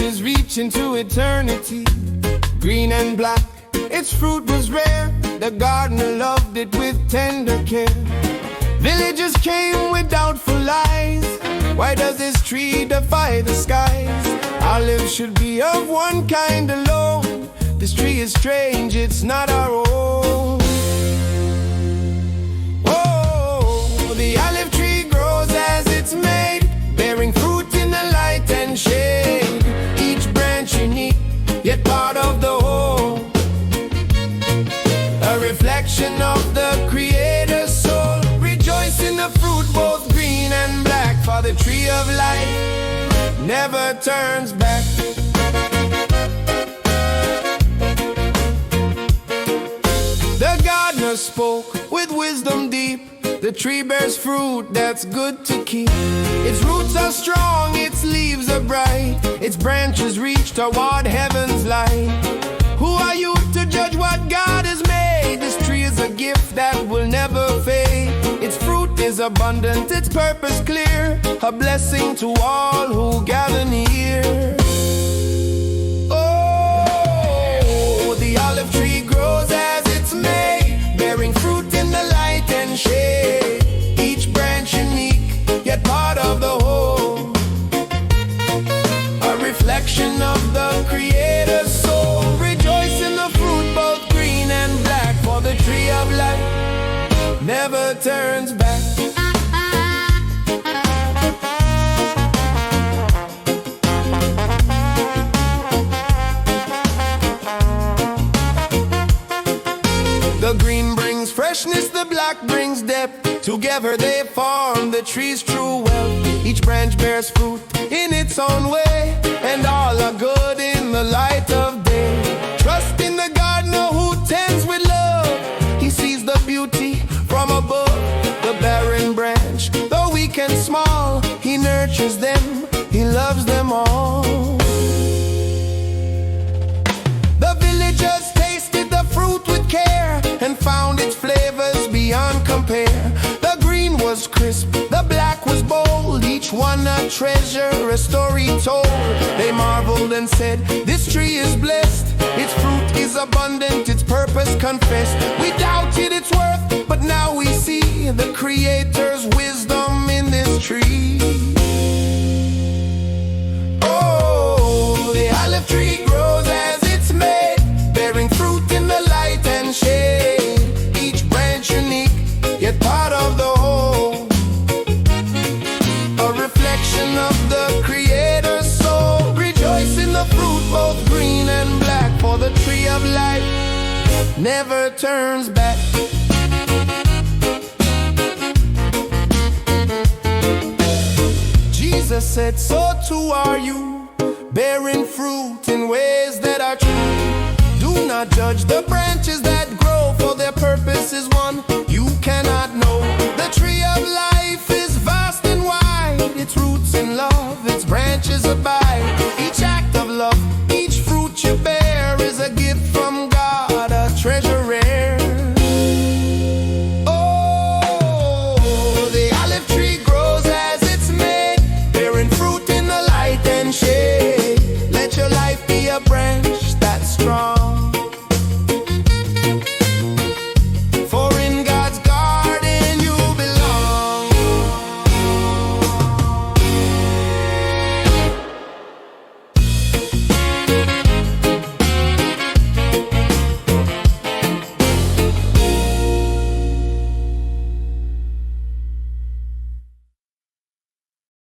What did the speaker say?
branches reach into eternity. Green and black, its fruit was rare. The gardener loved it with tender care. Villagers came with doubtful eyes. Why does this tree defy the skies? Olives should be of one kind alone. This tree is strange, it's not our own. Oh, the olive tree grows as it's made, bearing fruit in the light and shade. Each branch unique, yet part of the whole, a reflection of the Creator's soul. Rejoice in the fruit, both green and black, for the tree of life never turns back. The gardener spoke with wisdom deep. The tree bears fruit that's good to keep. Its roots are strong, its leaves are bright, its branches reach toward heaven's light. Who are you to judge what God has made? This tree is a gift that will never fade. Its fruit is abundant, its purpose clear, a blessing to all who gather near. Oh, the olive tree grows as it's made, bearing fruit in the light and shade. Each branch unique, yet part of the whole, a reflection of the Creator's soul. Rejoice in the fruit, both green and black, for the tree of life never turns back. The green brings freshness, the black brings depth. Together they form the tree's true wealth. Each branch bears fruit in its own way, and all are good in the light of day. Trust in the gardener who tends with love. He sees the beauty from above. The barren branch, though weak and small, he nurtures them, he loves them all. The villagers tasted the fruit with care and found its flavors beyond compare. The green was crisp, the black was bold, each one a treasure, a story told. They marveled and said, this tree is blessed, its fruit is abundant, its purpose confessed. We doubted its worth, but now we see the Creator's wisdom in this tree. Oh, the olive tree grows as it's made, bearing fruit in the light and shade. Each branch unique, yet part of the whole, a reflection of the Creator's soul. Rejoice in the fruit, both green and black, for the tree of life never turns back. Jesus said, so too are you, bearing fruit in ways that are true. Do not judge the branches that grow, for their purpose is one you cannot know. The tree of life is vast and wide, its roots in love, its branches abide. Each act of love